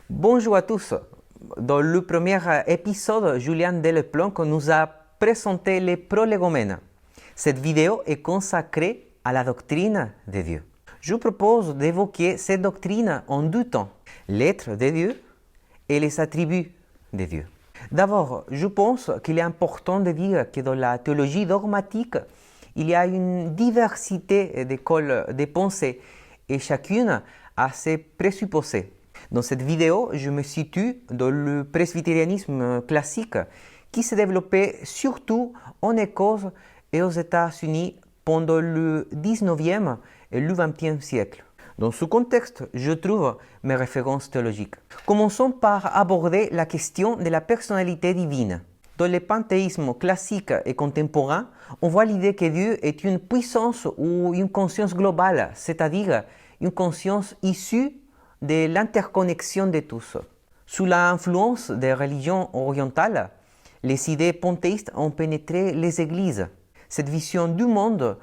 Bonjour à tous. Dans le premier épisode, Julien Deleplanque nous a présenté les prolégomènes. Cette vidéo est consacrée à la doctrine de Dieu. Je vous propose d'évoquer cette doctrine en deux temps, l'être de Dieu et les attributs de Dieu. D'abord, je pense qu'il est important de dire que dans la théologie dogmatique, il y a une diversité d'écoles de pensée et chacune a ses présupposés. Dans cette vidéo, je me situe dans le presbytérianisme classique qui s'est développé surtout en Écosse et aux États-Unis pendant le 19e et le 20e siècle. Dans ce contexte, je trouve mes références théologiques. Commençons par aborder la question de la personnalité divine. Dans le panthéisme classique et contemporain, on voit l'idée que Dieu est une puissance ou une conscience globale, c'est-à-dire une conscience issue de l'interconnexion de tous. Sous l'influence des religions orientales, les idées panthéistes ont pénétré les églises. Cette vision du monde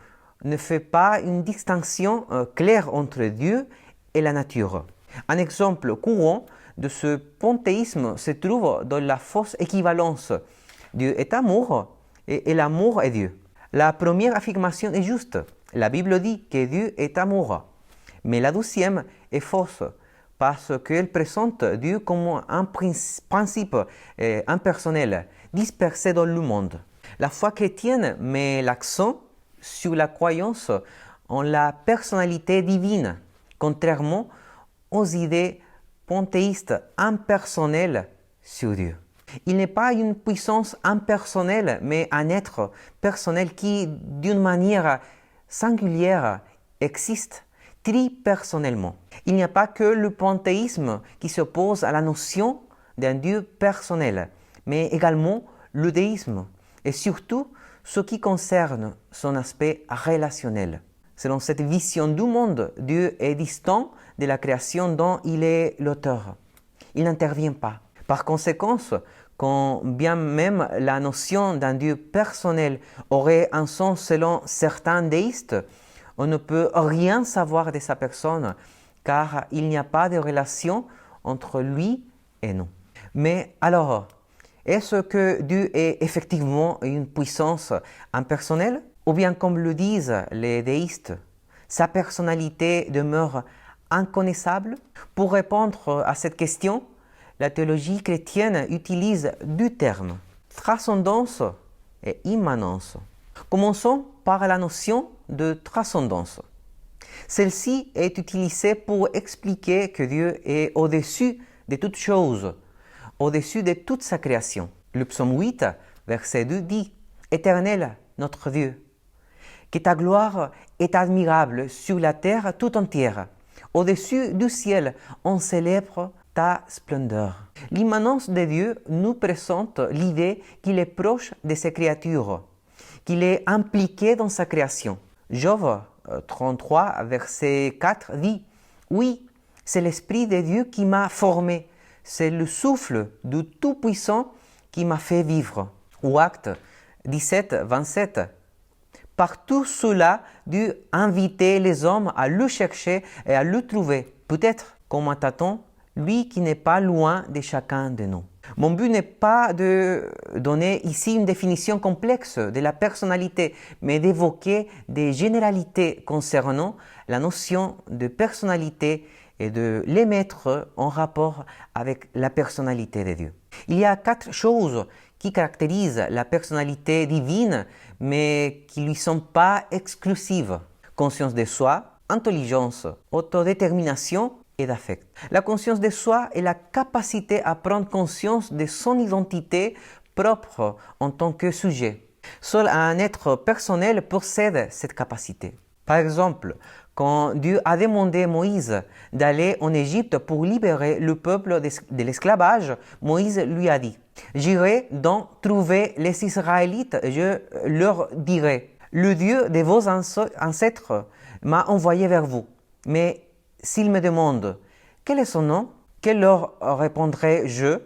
ne fait pas une distinction claire entre Dieu et la nature. Un exemple courant de ce panthéisme se trouve dans la fausse équivalence. Dieu est amour et l'amour est Dieu. La première affirmation est juste. La Bible dit que Dieu est amour. Mais la deuxième est fausse parce qu'elle présente Dieu comme un principe impersonnel, dispersé dans le monde. La foi chrétienne met l'accent sur la croyance en la personnalité divine, contrairement aux idées panthéistes impersonnelles sur Dieu. Il n'est pas une puissance impersonnelle, mais un être personnel qui, d'une manière singulière, existe tripersonnellement. Il n'y a pas que le panthéisme qui s'oppose à la notion d'un Dieu personnel, mais également le déisme, et surtout ce qui concerne son aspect relationnel. Selon cette vision du monde, Dieu est distant de la création dont il est l'auteur. Il n'intervient pas. Par conséquent, quand bien même la notion d'un Dieu personnel aurait un sens selon certains déistes, on ne peut rien savoir de sa personne car il n'y a pas de relation entre lui et nous. Mais alors, est-ce que Dieu est effectivement une puissance impersonnelle? Ou bien comme le disent les déistes, sa personnalité demeure inconnaissable? Pour répondre à cette question, la théologie chrétienne utilise deux termes, transcendance et immanence. Commençons par la notion de transcendance. Celle-ci est utilisée pour expliquer que Dieu est au-dessus de toutes choses, au-dessus de toute sa création. Le psaume 8, verset 2 dit « Éternel, notre Dieu, que ta gloire est admirable sur la terre tout entière. Au-dessus du ciel, on célèbre ta splendeur. » L'immanence de Dieu nous présente l'idée qu'il est proche de ses créatures, qu'il est impliqué dans sa création. Job 33, verset 4 dit « Oui, c'est l'Esprit de Dieu qui m'a formé, c'est le souffle du Tout-Puissant qui m'a fait vivre. » Ou Acte 17, 27. Par tout cela, Dieu invitait les hommes à le chercher et à le trouver, peut-être comme un tâton, lui qui n'est pas loin de chacun de nous. Mon but n'est pas de donner ici une définition complexe de la personnalité, mais d'évoquer des généralités concernant la notion de personnalité et de les mettre en rapport avec la personnalité de Dieu. Il y a 4 choses qui caractérisent la personnalité divine, mais qui ne lui sont pas exclusives. Conscience de soi, intelligence, autodétermination et d'affect. La conscience de soi est la capacité à prendre conscience de son identité propre en tant que sujet. Seul un être personnel possède cette capacité. Par exemple, quand Dieu a demandé à Moïse d'aller en Égypte pour libérer le peuple de l'esclavage, Moïse lui a dit « J'irai donc trouver les Israélites et je leur dirai « Le Dieu de vos ancêtres m'a envoyé vers vous. » Mais s'ils me demandent « Quel est son nom ?» Que leur répondrai-je?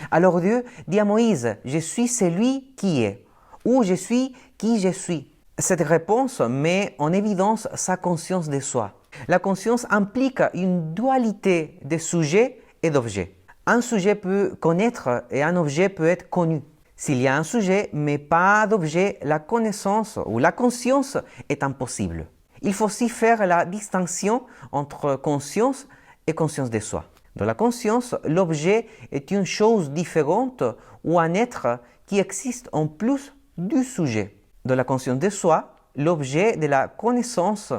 Alors Dieu dit à Moïse « Je suis celui qui est » ou « Je suis qui je suis ». Cette réponse met en évidence sa conscience de soi. La conscience implique une dualité de sujet et d'objet. Un sujet peut connaître et un objet peut être connu. S'il y a un sujet mais pas d'objet, la connaissance ou la conscience est impossible. Il faut aussi faire la distinction entre conscience et conscience de soi. Dans la conscience, l'objet est une chose différente ou un être qui existe en plus du sujet. Dans la conscience de soi, l'objet de la connaissance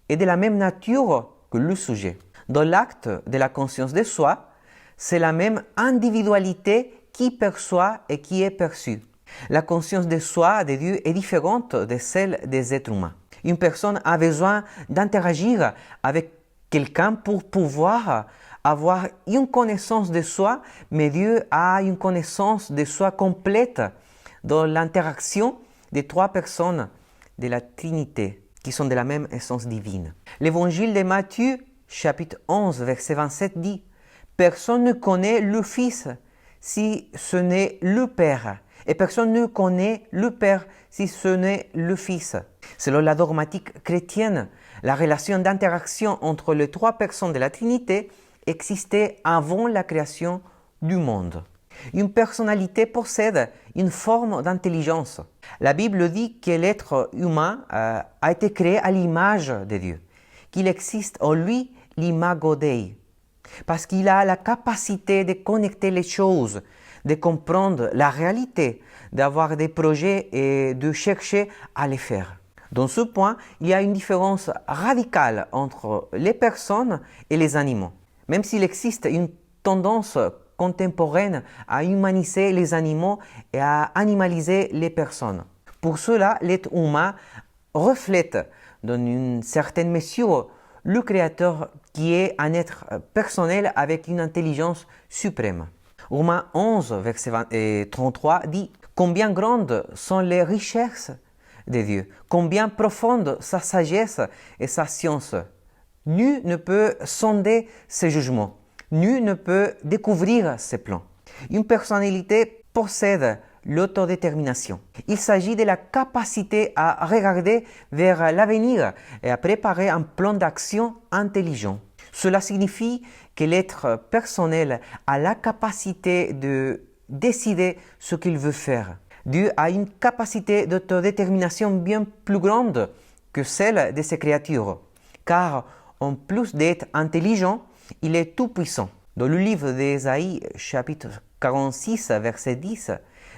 est de la même nature que le sujet. Dans l'acte de la conscience de soi, c'est la même individualité qui perçoit et qui est perçue. La conscience de soi de Dieu est différente de celle des êtres humains. Une personne a besoin d'interagir avec quelqu'un pour pouvoir avoir une connaissance de soi, mais Dieu a une connaissance de soi complète dans l'interaction des trois personnes de la Trinité, qui sont de la même essence divine. L'évangile de Matthieu, chapitre 11, verset 27 dit « Personne ne connaît le Fils si ce n'est le Père, et personne ne connaît le Père si ce n'est le Fils. » Selon la dogmatique chrétienne, la relation d'interaction entre les trois personnes de la Trinité existait avant la création du monde. Une personnalité possède une forme d'intelligence. La Bible dit que l'être humain a été créé à l'image de Dieu, qu'il existe en lui l'imago Dei, parce qu'il a la capacité de connecter les choses, de comprendre la réalité, d'avoir des projets et de chercher à les faire. Dans ce point, il y a une différence radicale entre les personnes et les animaux. Même s'il existe une tendance contemporaine à humaniser les animaux et à animaliser les personnes. Pour cela, l'être humain reflète dans une certaine mesure le Créateur qui est un être personnel avec une intelligence suprême. Romains 11, verset 33 dit « Combien grandes sont les richesses de Dieu, combien profonde sa sagesse et sa science. Nul ne peut sonder ses jugements, nul ne peut découvrir ses plans. » Une personnalité possède l'autodétermination. Il s'agit de la capacité à regarder vers l'avenir et à préparer un plan d'action intelligent. Cela signifie que l'être personnel a la capacité de décider ce qu'il veut faire. Dieu a une capacité d'autodétermination bien plus grande que celle de ses créatures, car en plus d'être intelligent, il est tout-puissant. Dans le livre d'Ésaïe, chapitre 46, verset 10,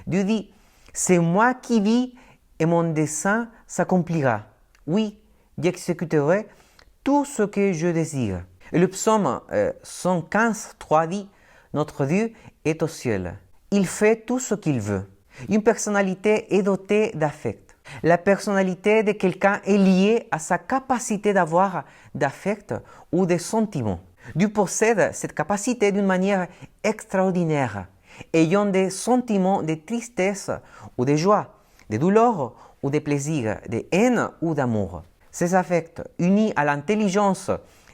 Dieu dit « C'est moi qui vis et mon dessein s'accomplira. Oui, j'exécuterai tout ce que je désire. » Et le psaume 115, 3 dit « Notre Dieu est au ciel. Il fait tout ce qu'il veut. » Une personnalité est dotée d'affect. La personnalité de quelqu'un est liée à sa capacité d'avoir d'affect ou de sentiments. Dieu possède cette capacité d'une manière extraordinaire, ayant des sentiments de tristesse ou de joie, de douleur ou de plaisir, de haine ou d'amour. Ces affects, unis à l'intelligence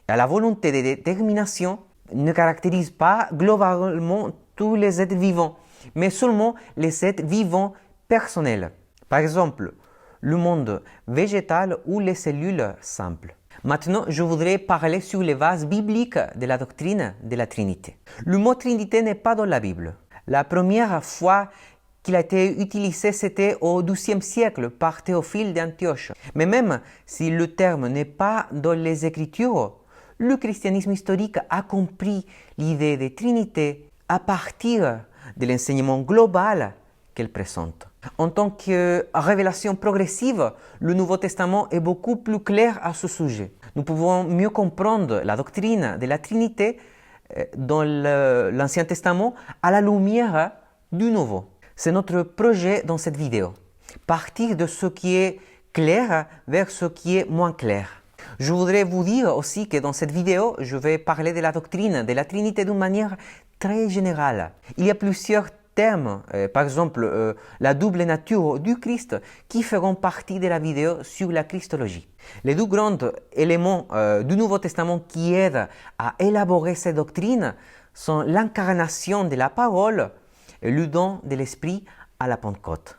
et à la volonté de détermination, ne caractérisent pas globalement tous les êtres vivants, mais seulement les êtres vivants personnels. Par exemple, le monde végétal ou les cellules simples. Maintenant, je voudrais parler sur les bases bibliques de la doctrine de la Trinité. Le mot Trinité n'est pas dans la Bible. La première fois qu'il a été utilisé, c'était au XIIe siècle par Théophile d'Antioche. Mais même si le terme n'est pas dans les Écritures, le christianisme historique a compris l'idée de Trinité à partir de l'enseignement global qu'elle présente. En tant que révélation progressive, le Nouveau Testament est beaucoup plus clair à ce sujet. Nous pouvons mieux comprendre la doctrine de la Trinité dans l'Ancien Testament à la lumière du Nouveau. C'est notre projet dans cette vidéo. Partir de ce qui est clair vers ce qui est moins clair. Je voudrais vous dire aussi que dans cette vidéo, je vais parler de la doctrine de la Trinité d'une manière très générale. Il y a plusieurs thèmes, par exemple la double nature du Christ, qui feront partie de la vidéo sur la Christologie. Les deux grands éléments du Nouveau Testament qui aident à élaborer cette doctrine sont l'incarnation de la parole et le don de l'Esprit à la Pentecôte.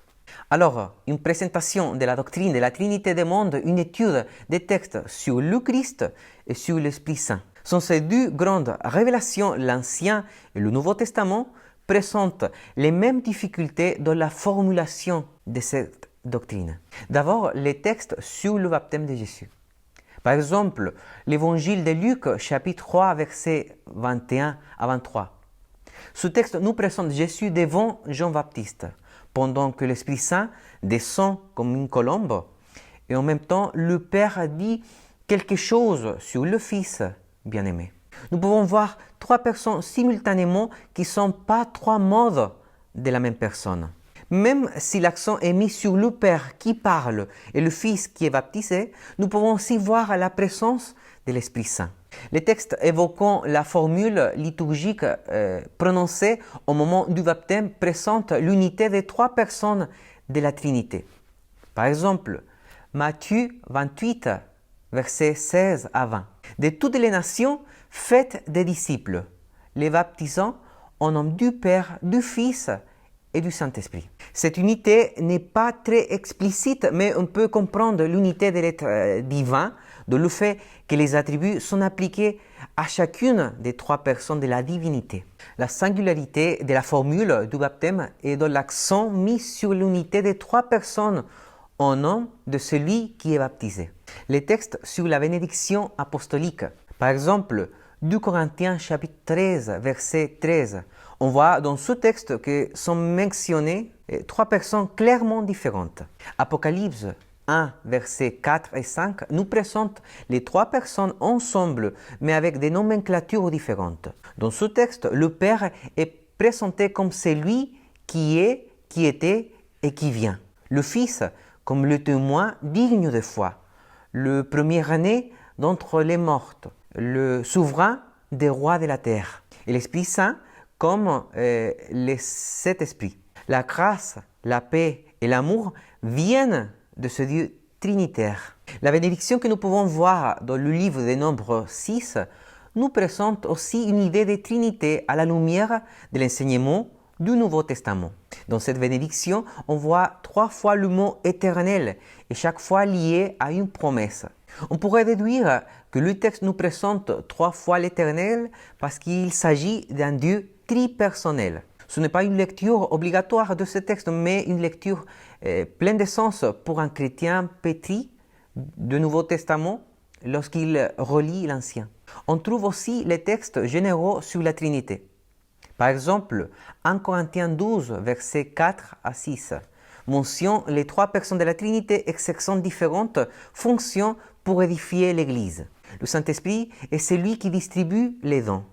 Alors, une présentation de la doctrine de la Trinité demande une étude des textes sur le Christ et sur l'Esprit Saint. Sont ces deux grandes révélations, l'Ancien et le Nouveau Testament, présentent les mêmes difficultés dans la formulation de cette doctrine. D'abord, les textes sur le baptême de Jésus. Par exemple, l'évangile de Luc, chapitre 3, versets 21 à 23. Ce texte nous présente Jésus devant Jean-Baptiste, pendant que l'Esprit Saint descend comme une colombe, et en même temps, le Père dit quelque chose sur le Fils bien-aimé. Nous pouvons voir trois personnes simultanément qui ne sont pas trois modes de la même personne. Même si l'accent est mis sur le Père qui parle et le Fils qui est baptisé, nous pouvons aussi voir la présence de l'Esprit Saint. Les textes évoquant la formule liturgique prononcée au moment du baptême présentent l'unité des trois personnes de la Trinité. Par exemple, Matthieu 28, versets 16 à 20. De toutes les nations, faites des disciples, les baptisant au nom du Père, du Fils et du Saint-Esprit. Cette unité n'est pas très explicite, mais on peut comprendre l'unité de l'être divin, de le fait que les attributs sont appliqués à chacune des trois personnes de la divinité. La singularité de la formule du baptême est dans l'accent mis sur l'unité des trois personnes au nom de celui qui est baptisé. Les textes sur la bénédiction apostolique. Par exemple, 2 Corinthiens chapitre 13, verset 13. On voit dans ce texte que sont mentionnées trois personnes clairement différentes. Apocalypse 1, versets 4 et 5 nous présente les trois personnes ensemble, mais avec des nomenclatures différentes. Dans ce texte, le Père est présenté comme celui qui est, qui était et qui vient. Le Fils comme le témoin digne de foi. Le premier-né d'entre les morts. Le souverain des rois de la terre. Et l'Esprit Saint comme les sept esprits. La grâce, la paix et l'amour viennent de ce Dieu trinitaire. La bénédiction que nous pouvons voir dans le livre des Nombres 6 nous présente aussi une idée de Trinité à la lumière de l'enseignement du Nouveau Testament. Dans cette bénédiction, on voit trois fois le mot éternel et chaque fois lié à une promesse. On pourrait déduire que le texte nous présente trois fois l'éternel parce qu'il s'agit d'un Dieu tripersonnel. Ce n'est pas une lecture obligatoire de ce texte, mais une lecture pleine de sens pour un chrétien pétri du Nouveau Testament lorsqu'il relit l'Ancien. On trouve aussi les textes généraux sur la Trinité. Par exemple, 1 Corinthiens 12, versets 4 à 6, mentionne les trois personnes de la Trinité exerçant différentes fonctions pour édifier l'Église. Le Saint-Esprit est celui qui distribue les dons.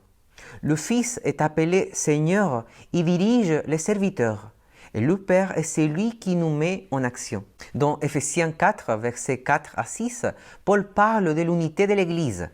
Le Fils est appelé Seigneur, il dirige les serviteurs. Et le Père est celui qui nous met en action. Dans Ephésiens 4, versets 4 à 6, Paul parle de l'unité de l'Église.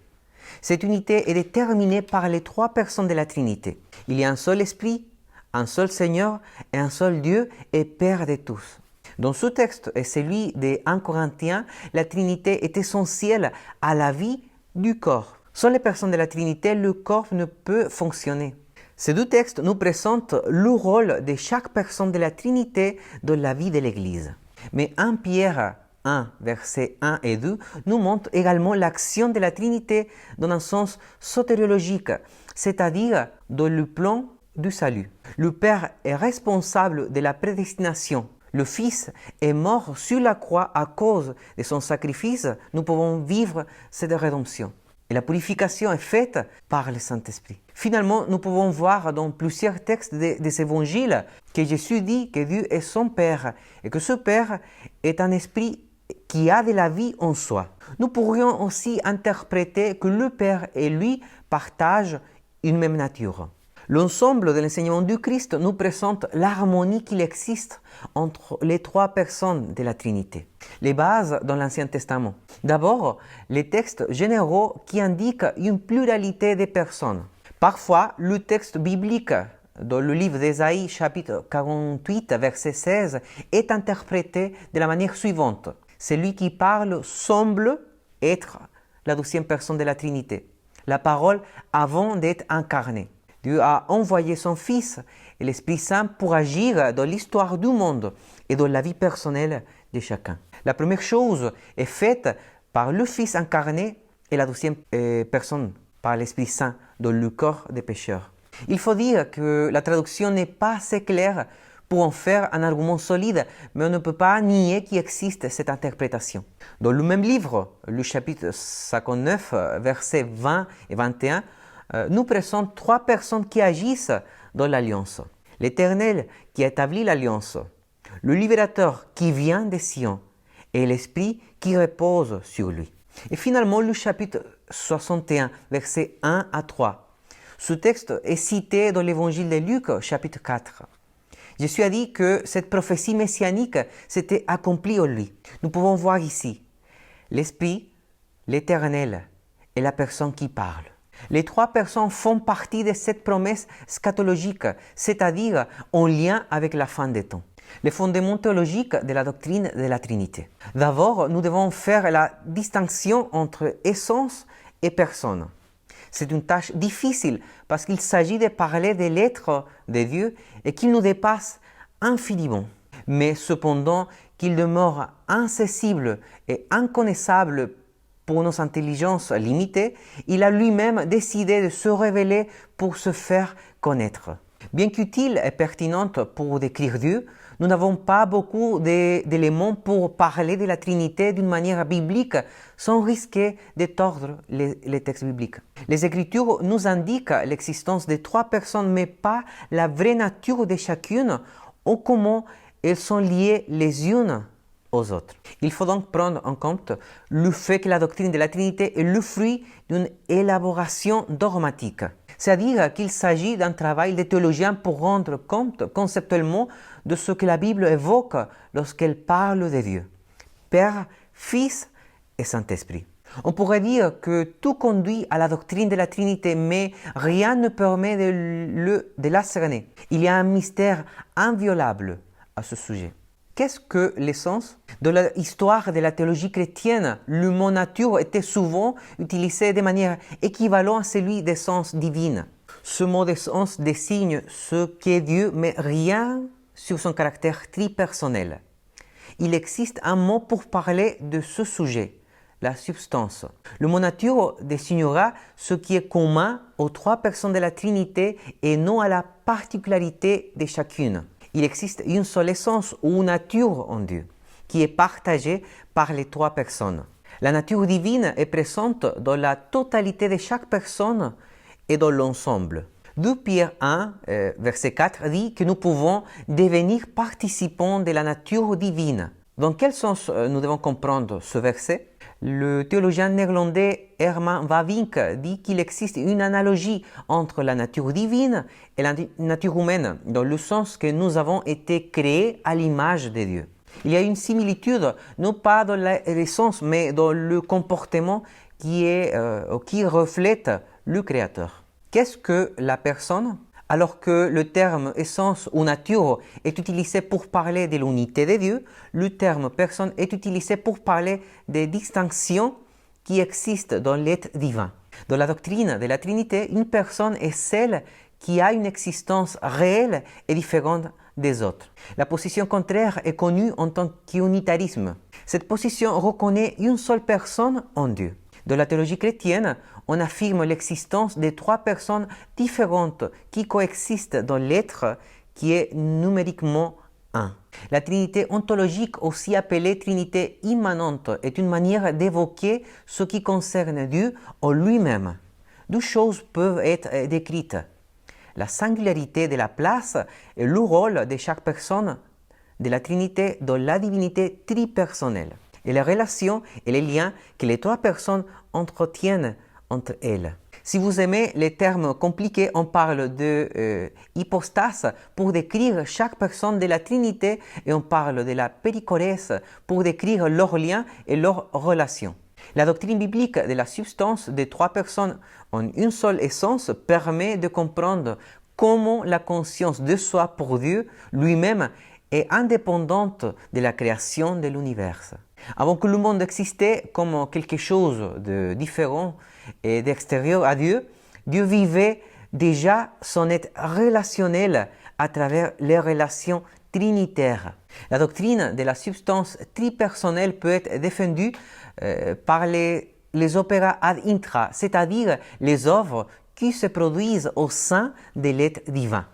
Cette unité est déterminée par les trois personnes de la Trinité. Il y a un seul Esprit, un seul Seigneur et un seul Dieu et Père de tous. Dans ce texte et celui de 1 Corinthiens, la Trinité est essentielle à la vie du corps. Sans les personnes de la Trinité, le corps ne peut fonctionner. Ces deux textes nous présentent le rôle de chaque personne de la Trinité dans la vie de l'Église. Mais 1 Pierre 1, versets 1 et 2, nous montre également l'action de la Trinité dans un sens sotériologique, c'est-à-dire dans le plan du salut. Le Père est responsable de la prédestination. Le Fils est mort sur la croix à cause de son sacrifice. Nous pouvons vivre cette rédemption. Et la purification est faite par le Saint-Esprit. Finalement, nous pouvons voir dans plusieurs textes des évangiles que Jésus dit que Dieu est son Père et que ce Père est un esprit qui a de la vie en soi. Nous pourrions aussi interpréter que le Père et lui partagent une même nature. L'ensemble de l'enseignement du Christ nous présente l'harmonie qu'il existe entre les trois personnes de la Trinité. Les bases dans l'Ancien Testament. D'abord, les textes généraux qui indiquent une pluralité de personnes. Parfois, le texte biblique dans le livre d'Ésaïe, chapitre 48, verset 16, est interprété de la manière suivante. Celui qui parle semble être la deuxième personne de la Trinité. La parole avant d'être incarnée. Dieu a envoyé son Fils et l'Esprit Saint pour agir dans l'histoire du monde et dans la vie personnelle de chacun. La première chose est faite par le Fils incarné et la deuxième personne par l'Esprit Saint dans le corps des pécheurs. Il faut dire que la traduction n'est pas assez claire pour en faire un argument solide, mais on ne peut pas nier qu'il existe cette interprétation. Dans le même livre, le chapitre 59, versets 20 et 21, nous présente trois personnes qui agissent dans l'alliance. L'Éternel qui établit l'alliance, le Libérateur qui vient de Sion et l'Esprit qui repose sur lui. Et finalement, le chapitre 61, versets 1 à 3. Ce texte est cité dans l'évangile de Luc, chapitre 4. Jésus a dit que cette prophétie messianique s'était accomplie en lui. Nous pouvons voir ici l'Esprit, l'Éternel et la personne qui parle. Les trois personnes font partie de cette promesse scatologique, c'est-à-dire en lien avec la fin des temps. Les fondements théologiques de la doctrine de la Trinité. D'abord, nous devons faire la distinction entre essence et personne. C'est une tâche difficile parce qu'il s'agit de parler de l'être de Dieu et qu'il nous dépasse infiniment. Mais cependant, qu'il demeure incessible et inconnaissable pour nos intelligences limitées, il a lui-même décidé de se révéler pour se faire connaître. Bien qu'utile et pertinente pour décrire Dieu, nous n'avons pas beaucoup d'éléments pour parler de la Trinité d'une manière biblique sans risquer de tordre les textes bibliques. Les Écritures nous indiquent l'existence de trois personnes, mais pas la vraie nature de chacune ou comment elles sont liées les unes aux autres. Il faut donc prendre en compte le fait que la doctrine de la Trinité est le fruit d'une élaboration dogmatique. C'est-à-dire qu'il s'agit d'un travail de théologien pour rendre compte conceptuellement de ce que la Bible évoque lorsqu'elle parle de Dieu, Père, Fils et Saint-Esprit. On pourrait dire que tout conduit à la doctrine de la Trinité, mais rien ne permet de la cerner. Il y a un mystère inviolable à ce sujet. Qu'est-ce que l'essence? Dans l'histoire de la théologie chrétienne, le mot nature était souvent utilisé de manière équivalente à celui d'essence divine. Ce mot d'essence désigne ce qu'est Dieu, mais rien sur son caractère tripersonnel. Il existe un mot pour parler de ce sujet, la substance. Le mot nature désignera ce qui est commun aux trois personnes de la Trinité et non à la particularité de chacune. Il existe une seule essence ou nature en Dieu, qui est partagée par les trois personnes. La nature divine est présente dans la totalité de chaque personne et dans l'ensemble. 2 Pierre 1, verset 4 dit que nous pouvons devenir participants de la nature divine. Dans quel sens nous devons comprendre ce verset? Le théologien néerlandais Herman Bavinck dit qu'il existe une analogie entre la nature divine et la nature humaine, dans le sens que nous avons été créés à l'image de Dieu. Il y a une similitude, non pas dans l'essence, mais dans le comportement qui reflète le Créateur. Qu'est-ce que la personne? Alors que le terme essence ou nature est utilisé pour parler de l'unité de Dieu, le terme personne est utilisé pour parler des distinctions qui existent dans l'être divin. Dans la doctrine de la Trinité, une personne est celle qui a une existence réelle et différente des autres. La position contraire est connue en tant qu'unitarisme. Cette position reconnaît une seule personne en Dieu. Dans la théologie chrétienne, on affirme l'existence de trois personnes différentes qui coexistent dans l'être qui est numériquement un. La trinité ontologique, aussi appelée trinité immanente, est une manière d'évoquer ce qui concerne Dieu en lui-même. Deux choses peuvent être décrites: la singularité de la place et le rôle de chaque personne de la Trinité dans la divinité tripersonnelle, et les relations et les liens que les trois personnes entretiennent entre elles. Si vous aimez les termes compliqués, on parle de hypostase pour décrire chaque personne de la Trinité et on parle de la périchorèse pour décrire leurs liens et leurs relations. La doctrine biblique de la substance des trois personnes en une seule essence permet de comprendre comment la conscience de soi pour Dieu lui-même est indépendante de la création de l'univers. Avant que le monde existait comme quelque chose de différent et d'extérieur à Dieu, Dieu vivait déjà son être relationnel à travers les relations trinitaire. La doctrine de la substance tripersonnelle peut être défendue par les opéras ad intra, c'est-à-dire les œuvres qui se produisent au sein de l'être divin.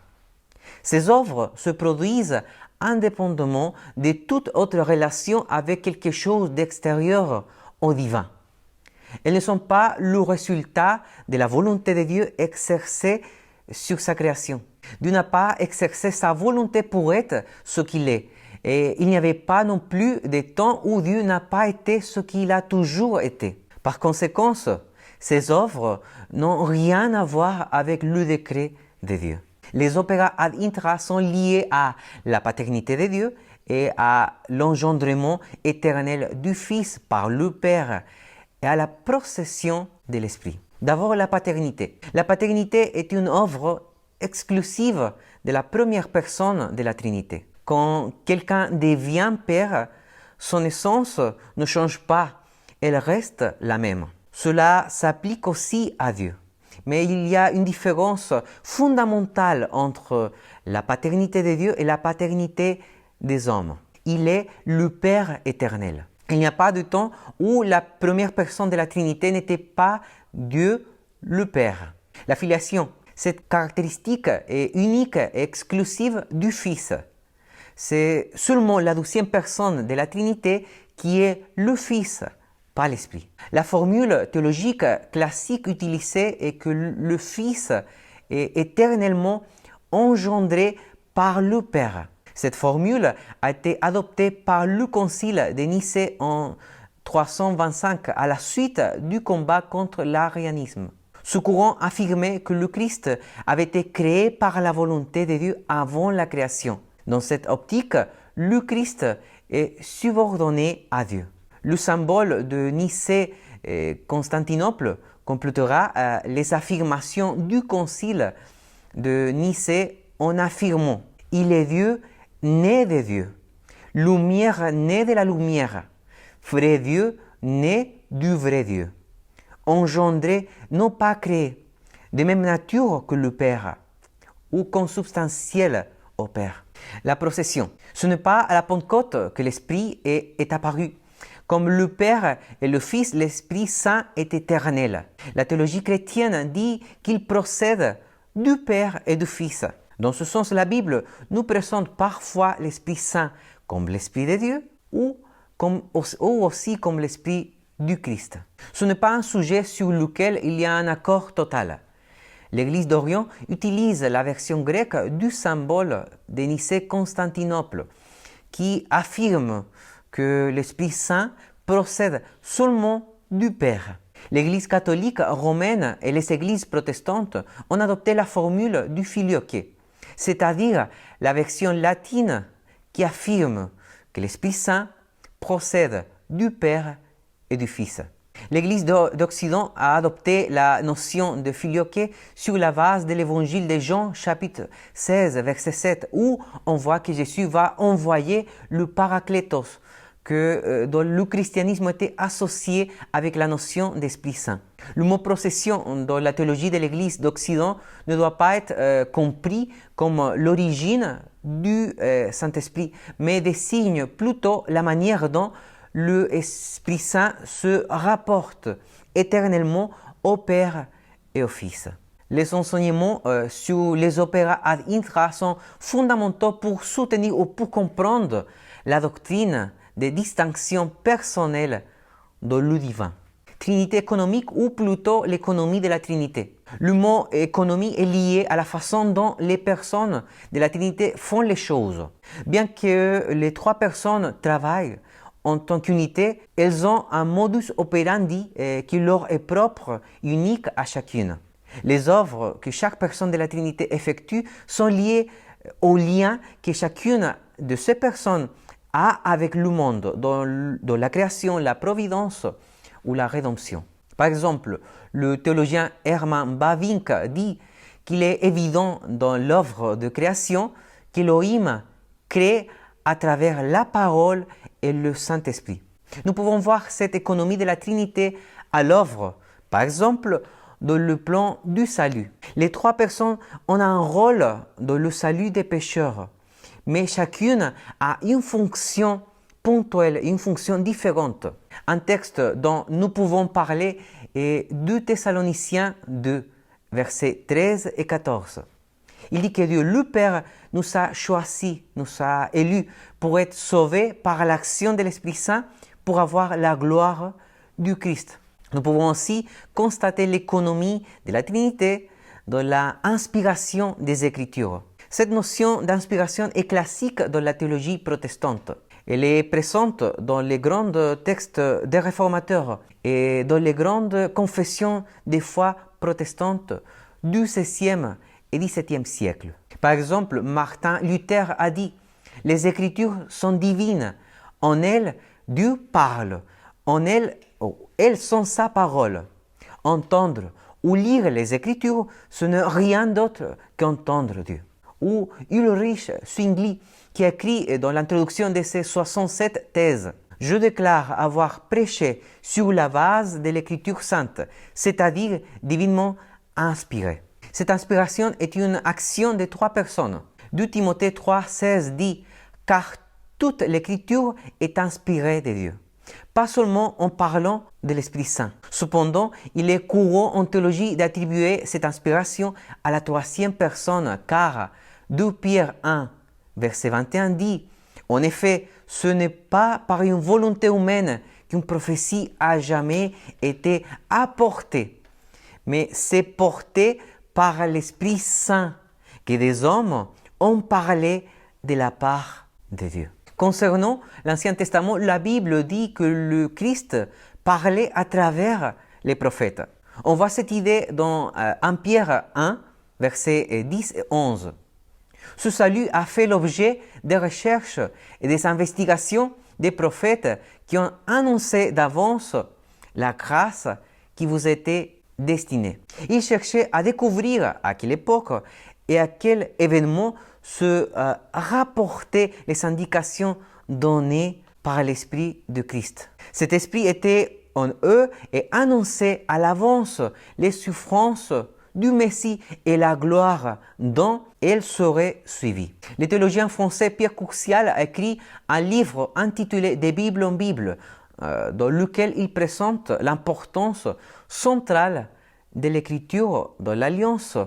Ces œuvres se produisent indépendamment de toute autre relation avec quelque chose d'extérieur au divin. Elles ne sont pas le résultat de la volonté de Dieu exercée sur sa création. Dieu n'a pas exercé sa volonté pour être ce qu'il est. Et il n'y avait pas non plus de temps où Dieu n'a pas été ce qu'il a toujours été. Par conséquent, ces œuvres n'ont rien à voir avec le décret de Dieu. Les opéras ad intra sont liés à la paternité de Dieu et à l'engendrement éternel du Fils par le Père et à la procession de l'Esprit. D'abord, la paternité. La paternité est une œuvre exclusive de la première personne de la Trinité. Quand quelqu'un devient Père, son essence ne change pas, elle reste la même. Cela s'applique aussi à Dieu. Mais il y a une différence fondamentale entre la paternité de Dieu et la paternité des hommes. Il est le Père éternel. Il n'y a pas de temps où la première personne de la Trinité n'était pas Dieu le Père. La filiation, cette caractéristique est unique et exclusive du Fils. C'est seulement la deuxième personne de la Trinité qui est le Fils, pas l'Esprit. La formule théologique classique utilisée est que le Fils est éternellement engendré par le Père. Cette formule a été adoptée par le Concile de Nicée en 325 à la suite du combat contre l'arianisme. Ce courant affirmait que le Christ avait été créé par la volonté de Dieu avant la création. Dans cette optique, le Christ est subordonné à Dieu. Le symbole de Nicée et Constantinople complétera les affirmations du Concile de Nicée en affirmant « Il est Dieu, né de Dieu, lumière née de la lumière, vrai Dieu, né du vrai Dieu, engendré, non pas créé, de même nature que le Père, ou consubstantiel au Père. » La procession. Ce n'est pas à la Pentecôte que l'Esprit est apparu. Comme le Père et le Fils, l'Esprit Saint est éternel. La théologie chrétienne dit qu'il procède du Père et du Fils. Dans ce sens, la Bible nous présente parfois l'Esprit Saint comme l'Esprit de Dieu ou aussi comme l'Esprit du Christ. Ce n'est pas un sujet sur lequel il y a un accord total. L'Église d'Orient utilise la version grecque du symbole de Nicée-Constantinople qui affirme que l'Esprit Saint procède seulement du Père. L'Église catholique romaine et les églises protestantes ont adopté la formule du filioque, c'est-à-dire la version latine qui affirme que l'Esprit Saint procède du Père et du Fils. L'Église d'Occident a adopté la notion de filioque sur la base de l'Évangile de Jean, chapitre 16, verset 7, où on voit que Jésus va envoyer le Paraclétos, que dans le christianisme était associé avec la notion d'Esprit Saint. Le mot procession dans la théologie de l'Église d'Occident ne doit pas être compris comme l'origine du Saint-Esprit, mais désigne plutôt la manière dont l'Esprit Saint se rapporte éternellement au Père et au Fils. Les enseignements sur les opéras ad intra sont fondamentaux pour soutenir ou pour comprendre la doctrine des distinctions personnelles dans le divin. Trinité économique ou plutôt l'économie de la Trinité. Le mot économie est lié à la façon dont les personnes de la Trinité font les choses. Bien que les trois personnes travaillent en tant qu'unité, elles ont un modus operandi qui leur est propre, unique à chacune. Les œuvres que chaque personne de la Trinité effectue sont liées au lien que chacune de ces personnes a avec le monde, dans la création, la providence ou la rédemption. Par exemple, le théologien Herman Bavinck dit qu'il est évident dans l'œuvre de création qu'Élohim crée à travers la parole et le Saint-Esprit. Nous pouvons voir cette économie de la Trinité à l'œuvre, par exemple, dans le plan du salut. Les trois personnes ont un rôle dans le salut des pécheurs, mais chacune a une fonction ponctuelle, une fonction différente. Un texte dont nous pouvons parler est 2 Thessaloniciens 2, versets 13 et 14. Il dit que Dieu, le Père, nous a choisis, nous a élus pour être sauvés par l'action de l'Esprit Saint, pour avoir la gloire du Christ. Nous pouvons aussi constater l'économie de la Trinité dans l'inspiration des Écritures. Cette notion d'inspiration est classique dans la théologie protestante. Elle est présente dans les grands textes des réformateurs et dans les grandes confessions des foi protestantes du XVIe et XVIIe siècle. Par exemple, Martin Luther a dit « Les Écritures sont divines. En elles, Dieu parle. En elles sont sa parole. Entendre ou lire les Écritures, ce n'est rien d'autre qu'entendre Dieu. » Ou Ulrich Zwingli, qui écrit dans l'introduction de ses 67 thèses « Je déclare avoir prêché sur la base de l'Écriture sainte, c'est-à-dire divinement inspirée. » Cette inspiration est une action de 3 personnes. 2 Timothée 3,16 dit « Car toute l'Écriture est inspirée de Dieu. » Pas seulement en parlant de l'Esprit Saint. Cependant, il est courant en théologie d'attribuer cette inspiration à la 3e personne, car 2 Pierre 1, verset 21 dit « En effet, ce n'est pas par une volonté humaine qu'une prophétie a jamais été apportée, mais c'est porté par l'Esprit Saint que des hommes ont parlé de la part de Dieu. » Concernant l'Ancien Testament, la Bible dit que le Christ parlait à travers les prophètes. On voit cette idée dans 1 Pierre 1, versets 10 et 11. Ce salut a fait l'objet des recherches et des investigations des prophètes qui ont annoncé d'avance la grâce qui vous était destinée. Ils cherchaient à découvrir à quelle époque et à quel événement se rapportaient les indications données par l'Esprit de Christ. Cet Esprit était en eux et annonçait à l'avance les souffrances du Messie et la gloire dont elle serait suivie. Le théologien français Pierre Courcial a écrit un livre intitulé « Des Bibles en Bible » dans lequel il présente l'importance centrale de l'écriture dans l'alliance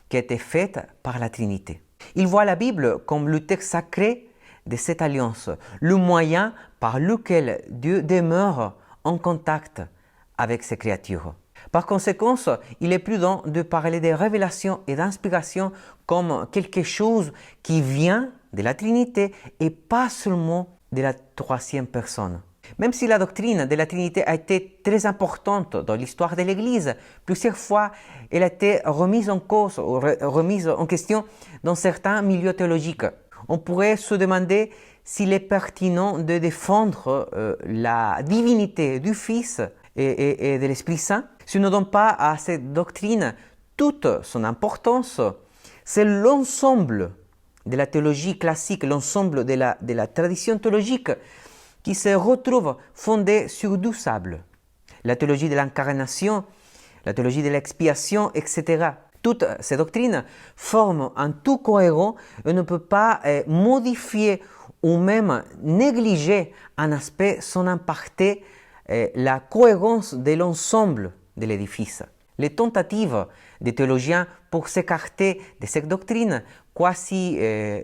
qui a été faite par la Trinité. Il voit la Bible comme le texte sacré de cette alliance, le moyen par lequel Dieu demeure en contact avec ses créatures. Par conséquent, il est prudent de parler des révélations et d'inspiration comme quelque chose qui vient de la Trinité et pas seulement de la 3e personne. Même si la doctrine de la Trinité a été très importante dans l'histoire de l'Église, plusieurs fois elle a été remise en cause ou remise en question dans certains milieux théologiques. On pourrait se demander s'il est pertinent de défendre la divinité du Fils et de l'Esprit Saint. Si on ne donne pas à cette doctrine toute son importance, c'est l'ensemble de la théologie classique, l'ensemble de la tradition théologique qui se retrouve fondée sur du sable. La théologie de l'incarnation, la théologie de l'expiation, etc. Toutes ces doctrines forment un tout cohérent et on ne peut pas modifier ou même négliger un aspect sans impacter la cohérence de l'ensemble de l'édifice. Les tentatives des théologiens pour s'écarter de cette doctrine quasi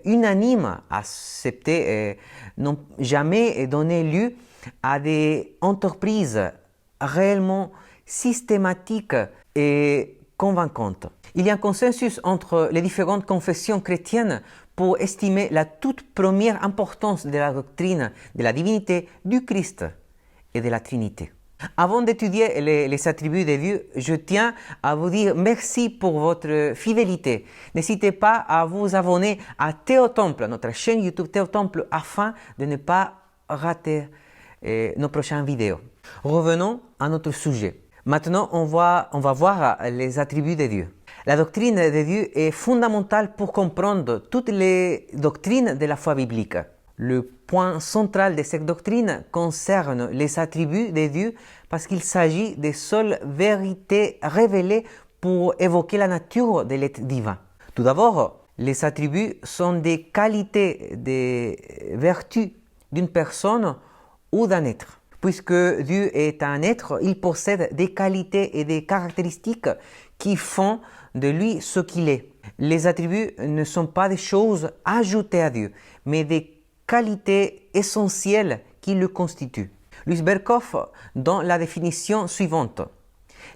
unanime acceptée n'ont jamais donné lieu à des entreprises réellement systématiques et convaincantes. Il y a un consensus entre les différentes confessions chrétiennes pour estimer la toute première importance de la doctrine de la divinité du Christ et de la Trinité. Avant d'étudier les attributs de Dieu, je tiens à vous dire merci pour votre fidélité. N'hésitez pas à vous abonner à Théotemple, notre chaîne YouTube Théotemple, afin de ne pas rater nos prochaines vidéos. Revenons à notre sujet. Maintenant, on va voir les attributs de Dieu. La doctrine de Dieu est fondamentale pour comprendre toutes les doctrines de la foi biblique. Le point central de cette doctrine concerne les attributs de Dieu parce qu'il s'agit des seules vérités révélées pour évoquer la nature de l'être divin. Tout d'abord, Les attributs sont des qualités, des vertus d'une personne ou d'un être. Puisque Dieu est un être, il possède des qualités et des caractéristiques qui font de lui ce qu'il est. Les attributs ne sont pas des choses ajoutées à Dieu, mais des qualités essentielles qui le constituent. Luis Berkhoff donne la définition suivante.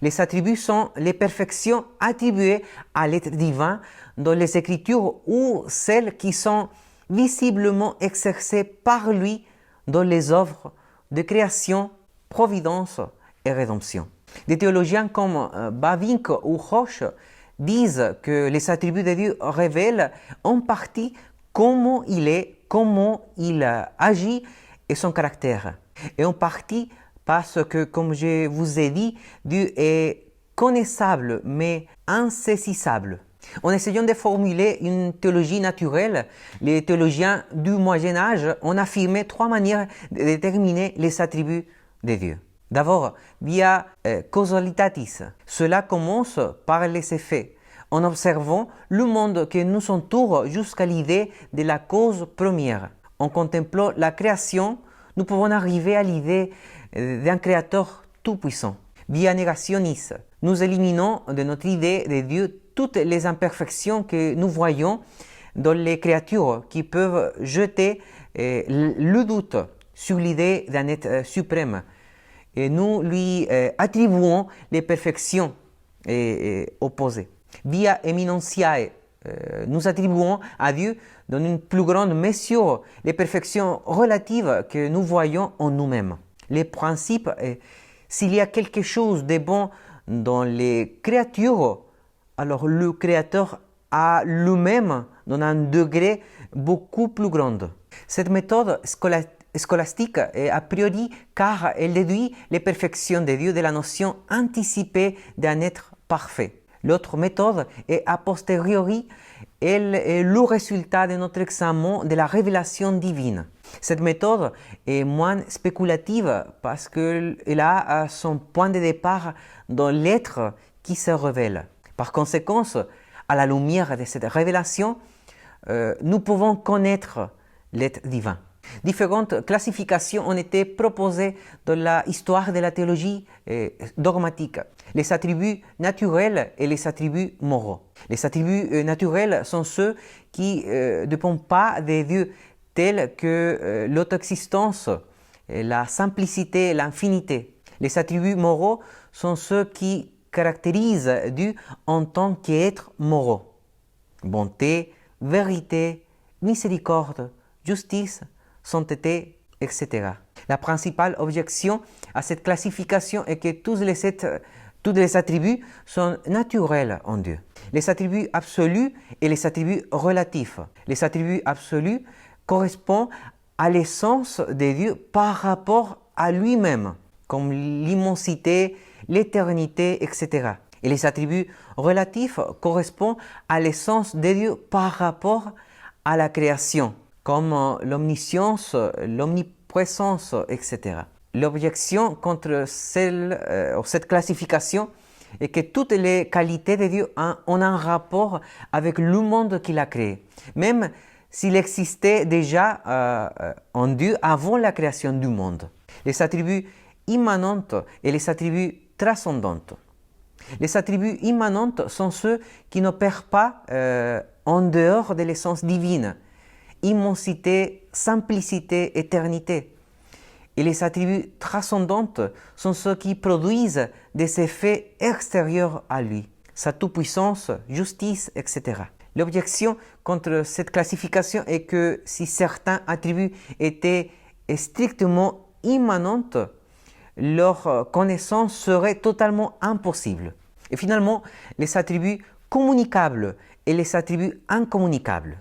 Les attributs sont les perfections attribuées à l'être divin dans les Écritures ou celles qui sont visiblement exercées par lui dans les œuvres de création, providence et rédemption. Des théologiens comme Bavinck ou Roche disent que les attributs de Dieu révèlent en partie comment il est, comment il agit et son caractère. Et en partie parce que, comme je vous ai dit, Dieu est connaissable mais insaisissable. En essayant de formuler une théologie naturelle, les théologiens du Moyen Âge ont affirmé 3 manières de déterminer les attributs de Dieu. D'abord, via causalitatis. Cela commence par les effets, en observant le monde qui nous entoure jusqu'à l'idée de la cause première. En contemplant la création, nous pouvons arriver à l'idée d'un créateur tout-puissant. Via negationis, nous éliminons de notre idée de Dieu toutes les imperfections que nous voyons dans les créatures qui peuvent jeter le doute sur l'idée d'un être suprême. Et nous lui attribuons les perfections opposées. Via eminentiae, nous attribuons à Dieu dans une plus grande mesure les perfections relatives que nous voyons en nous-mêmes. Les principes, s'il y a quelque chose de bon dans les créatures, alors le Créateur a lui-même dans un degré beaucoup plus grand. Cette méthode scolastique est a priori car elle déduit les perfections de Dieu de la notion anticipée d'un être parfait. L'autre méthode est a posteriori, elle est le résultat de notre examen de la révélation divine. Cette méthode est moins spéculative parce qu'elle a son point de départ dans l'être qui se révèle. Par conséquent, à la lumière de cette révélation, nous pouvons connaître l'être divin. Différentes classifications ont été proposées dans l'histoire de la théologie dogmatique. Les attributs naturels et les attributs moraux. Les attributs naturels sont ceux qui ne dépendent pas de Dieu, tels que l'auto-existence, la simplicité, l'infinité. Les attributs moraux sont ceux qui caractérisent Dieu en tant qu'être moraux. Bonté, vérité, miséricorde, justice, sainteté, etc. La principale objection à cette classification est que tous les attributs sont naturels en Dieu. Les attributs absolus et les attributs relatifs. Les attributs absolus correspondent à l'essence de Dieu par rapport à lui-même, comme l'immensité, l'éternité, etc. Et les attributs relatifs correspondent à l'essence de Dieu par rapport à la création, comme l'omniscience, l'omniprésence, etc. L'objection contre cette classification est que toutes les qualités de Dieu ont un rapport avec le monde qu'il a créé, même s'il existait déjà en Dieu avant la création du monde. Les attributs immanents et les attributs transcendants. Les attributs immanents sont ceux qui n'opèrent pas en dehors de l'essence divine, immensité, simplicité, éternité. Et les attributs transcendants sont ceux qui produisent des effets extérieurs à lui, sa toute-puissance, justice, etc. L'objection contre cette classification est que si certains attributs étaient strictement immanents, leur connaissance serait totalement impossible. Et finalement, les attributs communicables et les attributs incommunicables.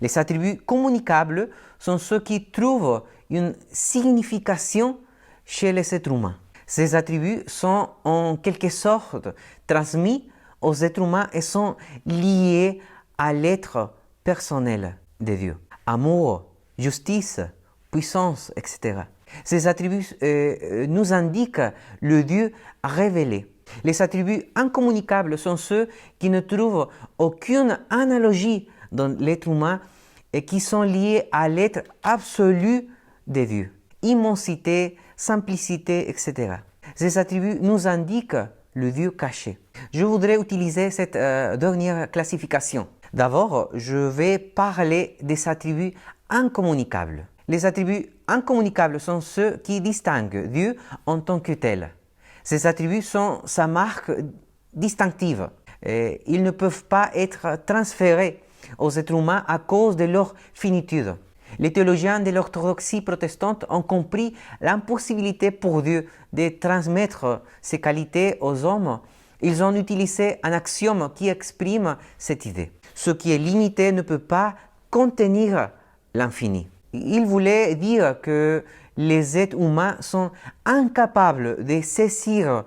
Les attributs communicables sont ceux qui trouvent une signification chez les êtres humains. Ces attributs sont en quelque sorte transmis aux êtres humains et sont liés à l'être personnel de Dieu. Amour, justice, puissance, etc. Ces attributs nous indiquent le Dieu révélé. Les attributs incommunicables sont ceux qui ne trouvent aucune analogie dans l'être humain et qui sont liées à l'être absolu de Dieu. Immensité, simplicité, etc. Ces attributs nous indiquent le Dieu caché. Je voudrais utiliser cette dernière classification. D'abord, je vais parler des attributs incommunicables. Les attributs incommunicables sont ceux qui distinguent Dieu en tant que tel. Ces attributs sont sa marque distinctive. Ils ne peuvent pas être transférés aux êtres humains à cause de leur finitude. Les théologiens de l'orthodoxie protestante ont compris l'impossibilité pour Dieu de transmettre ses qualités aux hommes. Ils ont utilisé un axiome qui exprime cette idée. Ce qui est limité ne peut pas contenir l'infini. Il voulait dire que les êtres humains sont incapables de saisir,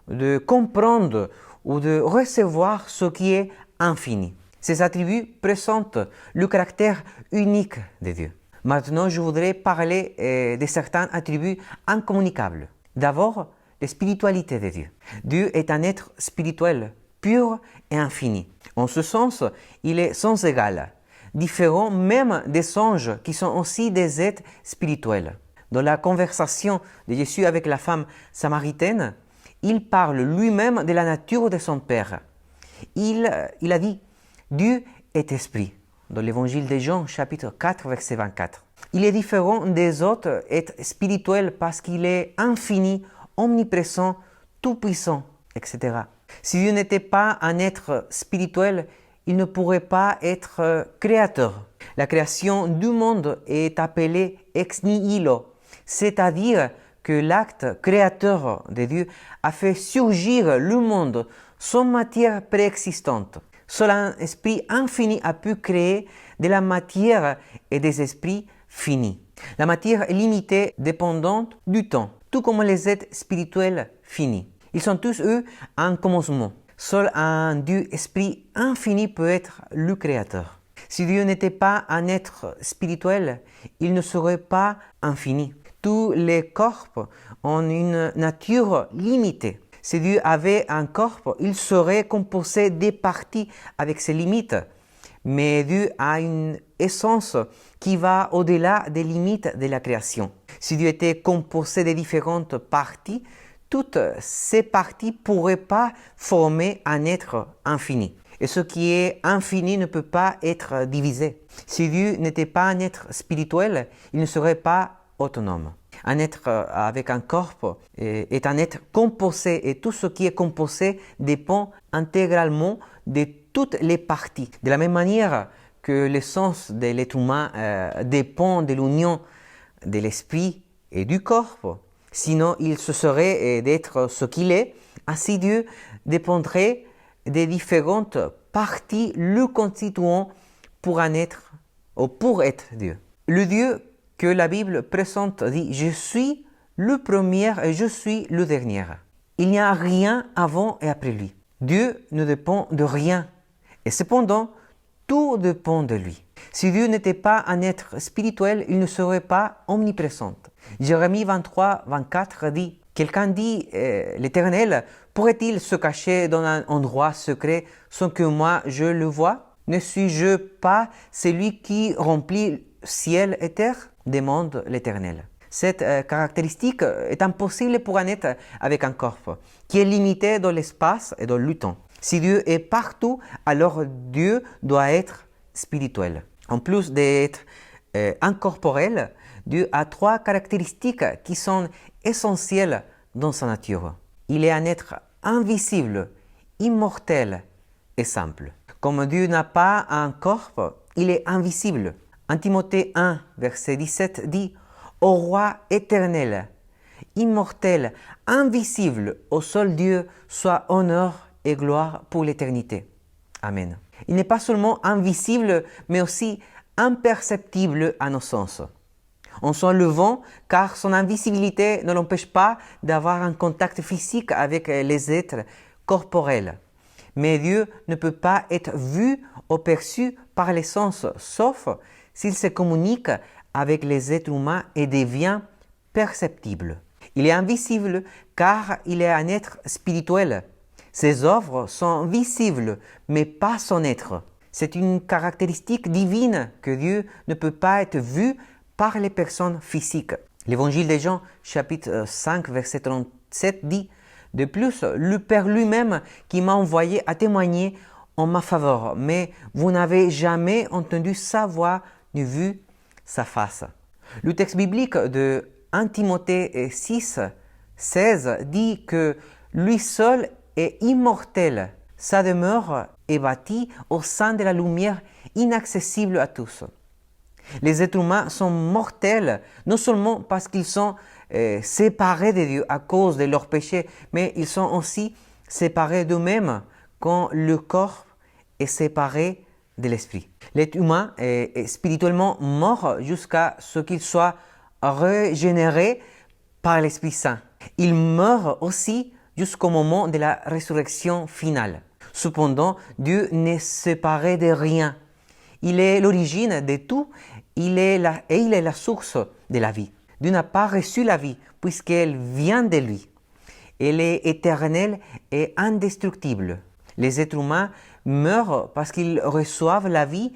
de comprendre ou de recevoir ce qui est infini. Ces attributs présentent le caractère unique de Dieu. Maintenant, je voudrais parler de certains attributs incommunicables. D'abord, la spiritualité de Dieu. Dieu est un être spirituel, pur et infini. En ce sens, il est sans égal, différent même des anges qui sont aussi des êtres spirituels. Dans la conversation de Jésus avec la femme samaritaine, il parle lui-même de la nature de son Père. Il a dit « Dieu est esprit » dans l'évangile de Jean, chapitre 4, verset 24. Il est différent des autres êtres spirituels parce qu'il est infini, omniprésent, tout-puissant, etc. Si Dieu n'était pas un être spirituel, il ne pourrait pas être créateur. La création du monde est appelée ex nihilo, c'est-à-dire que l'acte créateur de Dieu a fait surgir le monde sans matière préexistante. Seul un esprit infini a pu créer de la matière et des esprits finis. La matière est limitée, dépendante du temps, tout comme les êtres spirituels finis. Ils sont tous, eux, un commencement. Seul un Dieu esprit infini peut être le créateur. Si Dieu n'était pas un être spirituel, il ne serait pas infini. Tous les corps ont une nature limitée. Si Dieu avait un corps, il serait composé des parties avec ses limites. Mais Dieu a une essence qui va au-delà des limites de la création. Si Dieu était composé de différentes parties, toutes ces parties ne pourraient pas former un être infini. Et ce qui est infini ne peut pas être divisé. Si Dieu n'était pas un être spirituel, il ne serait pas autonome. Un être avec un corps est un être composé et tout ce qui est composé dépend intégralement de toutes les parties. De la même manière que l'essence de l'être humain dépend de l'union de l'esprit et du corps, sinon il se serait d'être ce qu'il est, ainsi Dieu dépendrait des différentes parties le constituant pour un être ou pour être Dieu. Le Dieu que la Bible présente dit « Je suis le premier et je suis le dernier ». Il n'y a rien avant et après lui. Dieu ne dépend de rien et cependant tout dépend de lui. Si Dieu n'était pas un être spirituel, il ne serait pas omniprésent. Jérémie 23, 24 dit « Quelqu'un dit l'Éternel, pourrait-il se cacher dans un endroit secret sans que moi je le voie? Ne suis-je pas celui qui remplit ciel et terre ?» demande l'Éternel. Cette caractéristique est impossible pour un être avec un corps, qui est limité dans l'espace et dans le temps. Si Dieu est partout, alors Dieu doit être spirituel. En plus d'être incorporel, Dieu a trois caractéristiques qui sont essentielles dans sa nature. Il est un être invisible, immortel et simple. Comme Dieu n'a pas un corps, il est invisible. 1 Timothée 1, verset 17 dit « Au roi éternel, immortel, invisible, au seul Dieu, soit honneur et gloire pour l'éternité. » Amen. Il n'est pas seulement invisible, mais aussi imperceptible à nos sens. On sent le vent car son invisibilité ne l'empêche pas d'avoir un contact physique avec les êtres corporels. Mais Dieu ne peut pas être vu ou perçu par les sens, sauf s'il se communique avec les êtres humains et devient perceptible. Il est invisible car il est un être spirituel. Ses œuvres sont visibles, mais pas son être. C'est une caractéristique divine que Dieu ne peut pas être vu par les personnes physiques. L'évangile de Jean, chapitre 5, verset 37 dit « De plus, le Père lui-même qui m'a envoyé a témoigné en ma faveur, mais vous n'avez jamais entendu sa voix ni vu sa face. » Le texte biblique de 1 Timothée 6, 16 dit que lui seul est immortel. Sa demeure est bâtie au sein de la lumière inaccessible à tous. Les êtres humains sont mortels, non seulement parce qu'ils sont séparés de Dieu à cause de leurs péchés, mais ils sont aussi séparés d'eux-mêmes quand le corps est séparé de l'esprit. L'être humain est spirituellement mort jusqu'à ce qu'il soit régénéré par l'Esprit Saint. Il meurt aussi jusqu'au moment de la résurrection finale. Cependant, Dieu n'est séparé de rien. Il est l'origine de tout il est la source de la vie. Dieu n'a pas reçu la vie puisqu'elle vient de lui. Elle est éternelle et indestructible. Les êtres humains meurent parce qu'ils reçoivent la vie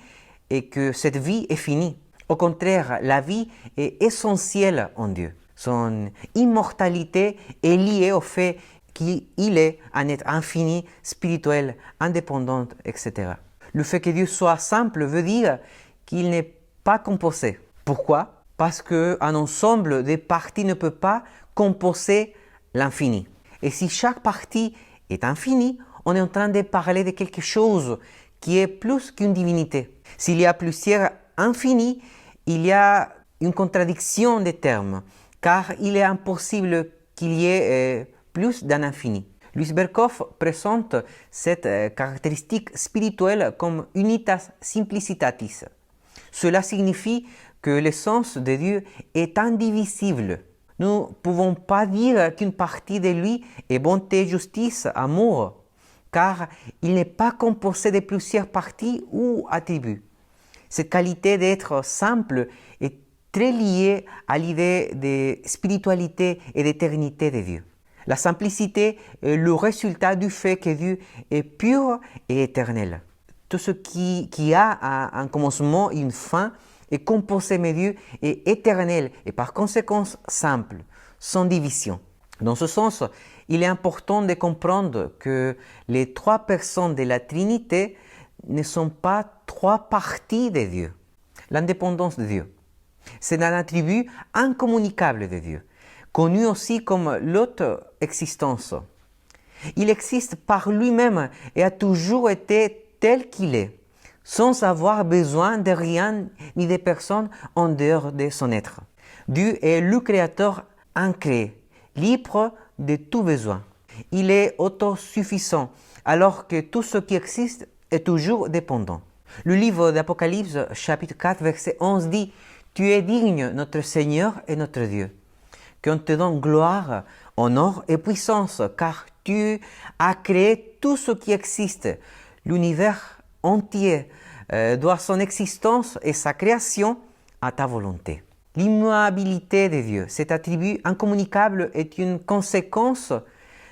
et que cette vie est finie. Au contraire, la vie est essentielle en Dieu. Son immortalité est liée au fait qu'il est un être infini, spirituel, indépendant, etc. Le fait que Dieu soit simple veut dire qu'il n'est pas composé. Pourquoi? Parce qu'un ensemble de parties ne peut pas composer l'infini. Et si chaque partie est infinie, on est en train de parler de quelque chose qui est plus qu'une divinité. S'il y a plusieurs infinis, il y a une contradiction des termes, car il est impossible qu'il y ait plus d'un infini. Luis Berkhoff présente cette caractéristique spirituelle comme unitas simplicitatis. Cela signifie que l'essence de Dieu est indivisible. Nous ne pouvons pas dire qu'une partie de lui est bonté, justice, amour, car il n'est pas composé de plusieurs parties ou attributs. Cette qualité d'être simple est très liée à l'idée de spiritualité et d'éternité de Dieu. La simplicité est le résultat du fait que Dieu est pur et éternel. Tout ce qui a un commencement et une fin est composé, mais Dieu est éternel et par conséquent simple, sans division. Dans ce sens, il est important de comprendre que les trois personnes de la Trinité ne sont pas trois parties de Dieu. L'indépendance de Dieu, c'est un attribut incommunicable de Dieu, connu aussi comme l'auto-existence. Il existe par lui-même et a toujours été tel qu'il est, sans avoir besoin de rien ni de personne en dehors de son être. Dieu est le Créateur incréé, libre de tout besoin. Il est autosuffisant, alors que tout ce qui existe est toujours dépendant. Le livre d'Apocalypse, chapitre 4, verset 11 dit « Tu es digne, notre Seigneur et notre Dieu, qu'on te donne gloire, honneur et puissance, car tu as créé tout ce qui existe. L'univers entier doit son existence et sa création à ta volonté. » L'immuabilité de Dieu, cet attribut incommunicable, est une conséquence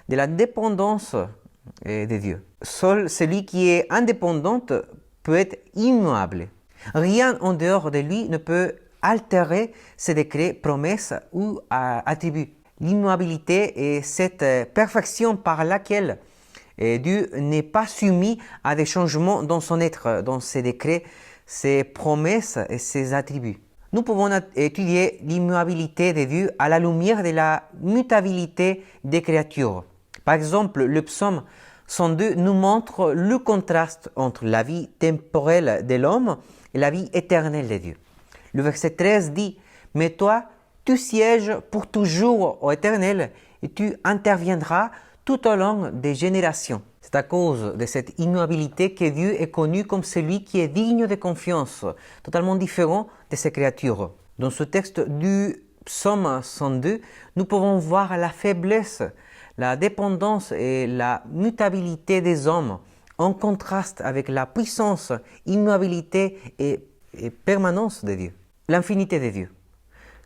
de la dépendance de Dieu. Seul celui qui est indépendant peut être immuable. Rien en dehors de lui ne peut altérer ses décrets, promesses ou attributs. L'immuabilité est cette perfection par laquelle Dieu n'est pas soumis à des changements dans son être, dans ses décrets, ses promesses et ses attributs. Nous pouvons étudier l'immuabilité de Dieu à la lumière de la mutabilité des créatures. Par exemple, le psaume 102 nous montre le contraste entre la vie temporelle de l'homme et la vie éternelle de Dieu. Le verset 13 dit « Mais toi, tu sièges pour toujours au éternel et tu interviendras tout au long des générations. » C'est à cause de cette immuabilité que Dieu est connu comme celui qui est digne de confiance, totalement différent de ses créatures. Dans ce texte du psaume 102, nous pouvons voir la faiblesse, la dépendance et la mutabilité des hommes en contraste avec la puissance, immuabilité et permanence de Dieu, l'infinité de Dieu.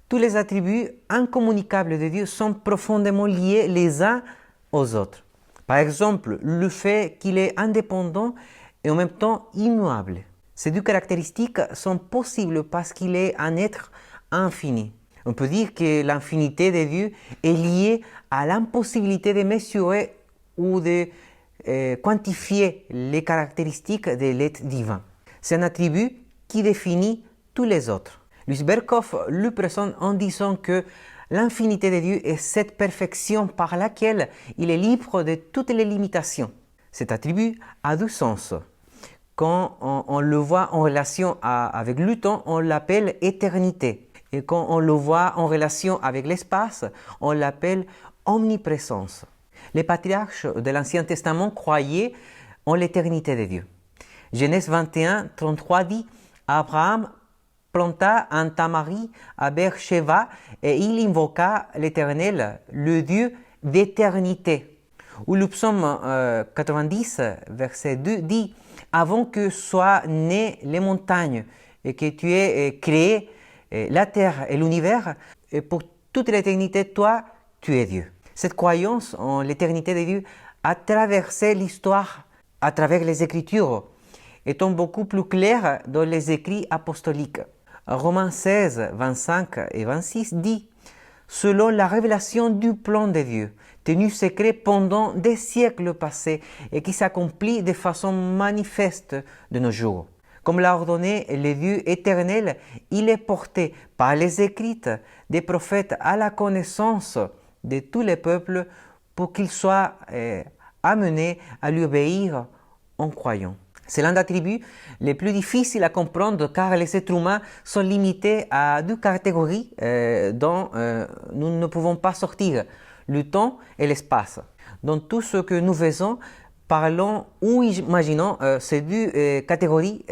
Tous les attributs incommunicables de Dieu sont profondément liés les uns aux autres. Par exemple, le fait qu'il est indépendant et en même temps immuable. Ces deux caractéristiques sont possibles parce qu'il est un être infini. On peut dire que l'infinité de Dieu est liée à l'impossibilité de mesurer ou de quantifier les caractéristiques de l'être divin. C'est un attribut qui définit tous les autres. Louis Berkhof le présente en disant que l'infinité de Dieu est cette perfection par laquelle il est libre de toutes les limitations. Cet attribut a deux sens. Quand on le voit en relation avec le temps, on l'appelle éternité. Et quand on le voit en relation avec l'espace, on l'appelle omniprésence. Les patriarches de l'Ancien Testament croyaient en l'éternité de Dieu. Genèse 21, 33 dit « Abraham planta un tamaris à Beersheba et il invoqua l'Éternel, le Dieu d'éternité. » Ou le psaume 90, verset 2 dit « Avant que soient nées les montagnes et que tu aies créé la terre et l'univers, et pour toute l'éternité, toi, tu es Dieu. » Cette croyance en l'éternité de Dieu a traversé l'histoire à travers les Écritures, étant beaucoup plus claire dans les écrits apostoliques. Romains 16, 25 et 26 dit « Selon la révélation du plan de Dieu, tenu secret pendant des siècles passés et qui s'accomplit de façon manifeste de nos jours. Comme l'a ordonné le Dieu éternel, il est porté par les écrits des prophètes à la connaissance de tous les peuples pour qu'ils soient amenés à lui obéir en croyant. » C'est l'un des attributs les plus difficiles à comprendre car les êtres humains sont limités à deux catégories dont nous ne pouvons pas sortir, le temps et l'espace. Dans tout ce que nous faisons, parlons ou imaginons, ces deux catégories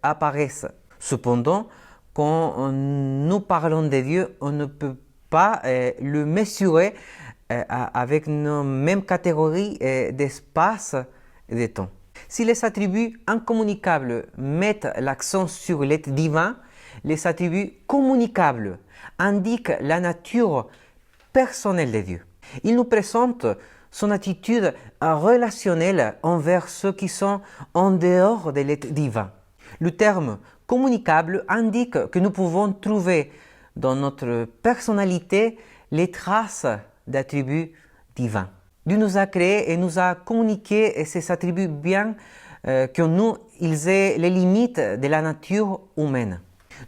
apparaissent. Cependant, quand nous parlons de Dieu, on ne peut pas le mesurer avec nos mêmes catégories d'espace et de temps. Si les attributs incommunicables mettent l'accent sur l'être divin, les attributs communicables indiquent la nature personnelle de Dieu. Il nous présente son attitude relationnelle envers ceux qui sont en dehors de l'être divin. Le terme communicable indique que nous pouvons trouver dans notre personnalité les traces d'attributs divins. Dieu nous a créés et nous a communiqué ces attributs bien que nous, ils aient les limites de la nature humaine.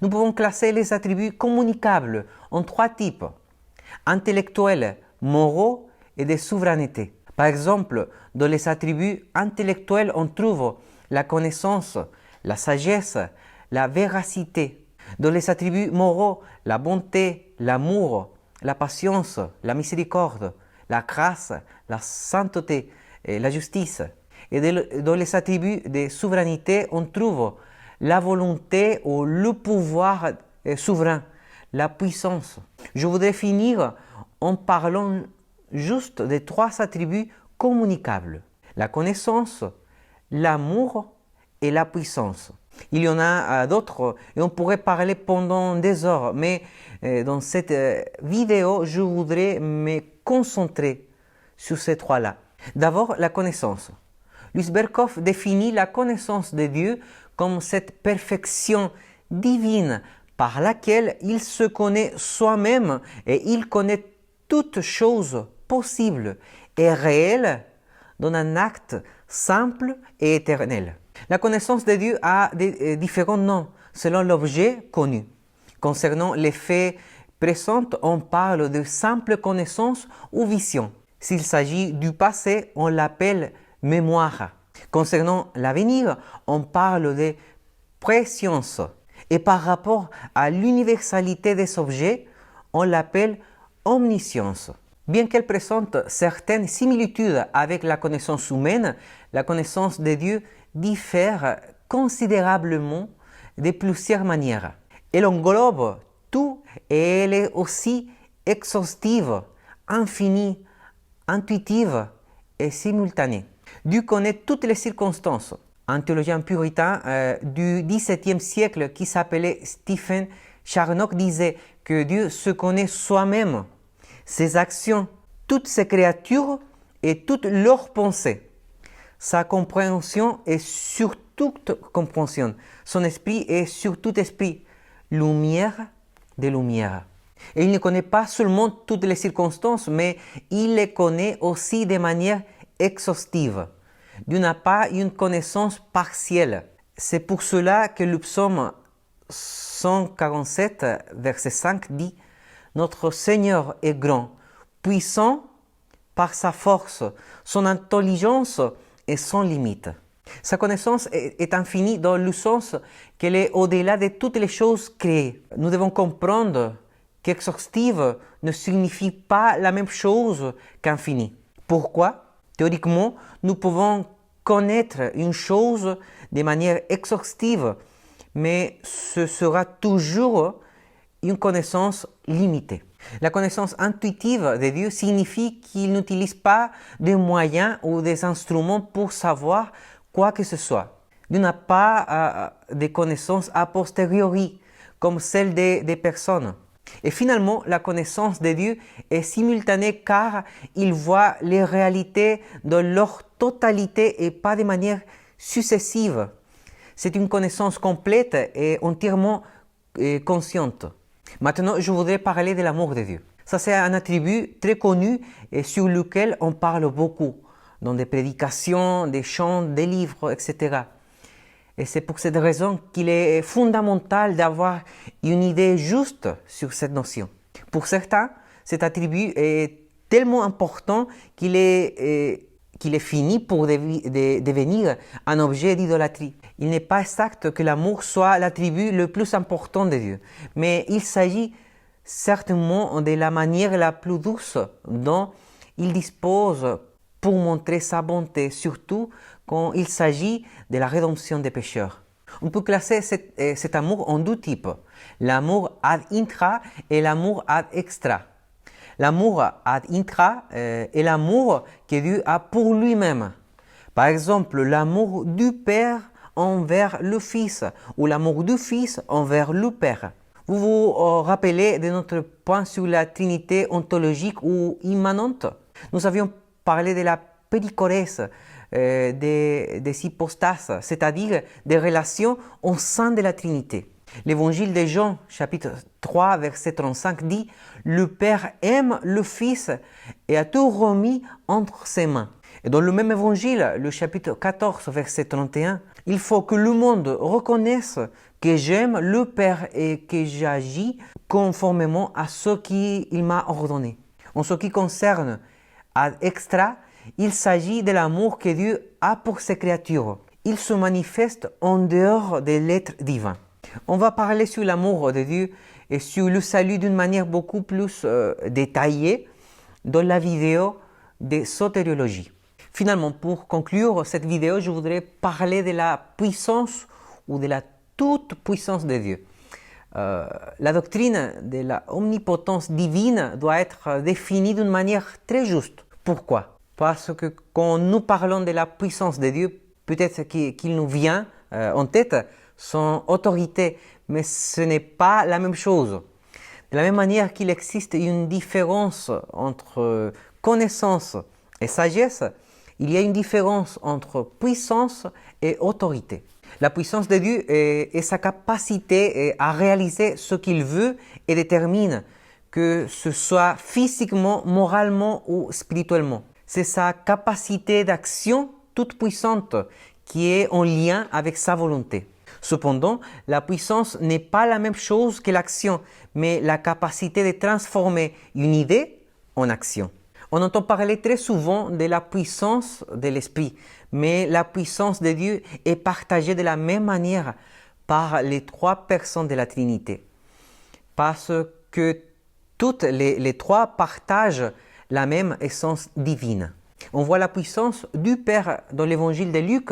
Nous pouvons classer les attributs communicables en trois types, intellectuels, moraux et de souveraineté. Par exemple, dans les attributs intellectuels, on trouve la connaissance, la sagesse, la véracité. Dans les attributs moraux, la bonté, l'amour, la patience, la miséricorde, la grâce, la sainteté et la justice. Et dans les attributs de souveraineté, on trouve la volonté ou le pouvoir souverain, la puissance. Je voudrais finir en parlant juste des trois attributs communicables, la connaissance, l'amour et la puissance. Il y en a d'autres et on pourrait parler pendant des heures, mais dans cette vidéo, je voudrais me concentrer sur ces trois-là. D'abord, la connaissance. Louis Berkhof définit la connaissance de Dieu comme cette perfection divine par laquelle il se connaît soi-même et il connaît toutes choses possibles et réelles dans un acte simple et éternel. La connaissance de Dieu a différents noms selon l'objet connu. Concernant les faits présents, on parle de simple connaissance ou vision. S'il s'agit du passé, on l'appelle mémoire. Concernant l'avenir, on parle de préscience. Et par rapport à l'universalité des objets, on l'appelle omniscience. Bien qu'elle présente certaines similitudes avec la connaissance humaine, la connaissance de Dieu diffère considérablement de plusieurs manières. Elle englobe tout et elle est aussi exhaustive, infinie, intuitive et simultanée. Dieu connaît toutes les circonstances. Un théologien puritain du XVIIe siècle qui s'appelait Stephen Charnock disait que Dieu se connaît soi-même, ses actions, toutes ses créatures et toutes leurs pensées. Sa compréhension est surtout toute compréhension. Son esprit est sur tout esprit, lumière de lumière. Et il ne connaît pas seulement toutes les circonstances, mais il les connaît aussi de manière exhaustive. Dieu n'a pas une connaissance partielle. C'est pour cela que le psaume 147, verset 5 dit « Notre Seigneur est grand, puissant par sa force, son intelligence est sans limite. » Sa connaissance est infinie dans le sens qu'elle est au-delà de toutes les choses créées. Nous devons comprendre qu'exhaustive ne signifie pas la même chose qu'infini. Pourquoi? Théoriquement, nous pouvons connaître une chose de manière exhaustive, mais ce sera toujours une connaissance limitée. La connaissance intuitive de Dieu signifie qu'il n'utilise pas des moyens ou des instruments pour savoir quoi que ce soit. Dieu n'a pas de connaissances a posteriori comme celle des personnes. Et finalement, la connaissance de Dieu est simultanée car il voit les réalités dans leur totalité et pas de manière successive. C'est une connaissance complète et entièrement consciente. Maintenant, je voudrais parler de l'amour de Dieu. Ça, c'est un attribut très connu et sur lequel on parle beaucoup dans des prédications, des chants, des livres, etc. Et c'est pour cette raison qu'il est fondamental d'avoir une idée juste sur cette notion. Pour certains, cet attribut est tellement important qu'il est fini pour devenir un objet d'idolâtrie. Il n'est pas exact que l'amour soit l'attribut le plus important de Dieu, mais il s'agit certainement de la manière la plus douce dont il dispose pour montrer sa bonté, surtout quand il s'agit de la rédemption des pécheurs. On peut classer cet amour en deux types, l'amour ad intra et l'amour ad extra. L'amour ad intra est l'amour que Dieu a pour lui-même. Par exemple, l'amour du Père envers le Fils ou l'amour du Fils envers le Père. Vous vous rappelez de notre point sur la Trinité ontologique ou immanente? Nous avions parlé de la périchorèse, des hypostases, c'est-à-dire des relations au sein de la Trinité. L'évangile de Jean, chapitre 3, verset 35 dit « Le Père aime le Fils et a tout remis entre ses mains ». Et dans le même évangile, le chapitre 14, verset 31, « Il faut que le monde reconnaisse que j'aime le Père et que j'agis conformément à ce qu'il m'a ordonné ». En ce qui concerne ad extra, il s'agit de l'amour que Dieu a pour ses créatures. Il se manifeste en dehors de l'être divin. On va parler sur l'amour de Dieu et sur le salut d'une manière beaucoup plus détaillée dans la vidéo de sotériologie. Finalement, pour conclure cette vidéo, je voudrais parler de la puissance ou de la toute puissance de Dieu. La doctrine de la omnipotence divine doit être définie d'une manière très juste. Pourquoi? Parce que quand nous parlons de la puissance de Dieu, peut-être qu'il nous vient en tête son autorité, mais ce n'est pas la même chose. De la même manière qu'il existe une différence entre connaissance et sagesse, il y a une différence entre puissance et autorité. La puissance de Dieu est sa capacité à réaliser ce qu'il veut et détermine, que ce soit physiquement, moralement ou spirituellement. C'est sa capacité d'action toute puissante qui est en lien avec sa volonté. Cependant, la puissance n'est pas la même chose que l'action, mais la capacité de transformer une idée en action. On entend parler très souvent de la puissance de l'Esprit, mais la puissance de Dieu est partagée de la même manière par les trois personnes de la Trinité. Parce que toutes les trois partagent la même essence divine. On voit la puissance du Père dans l'évangile de Luc,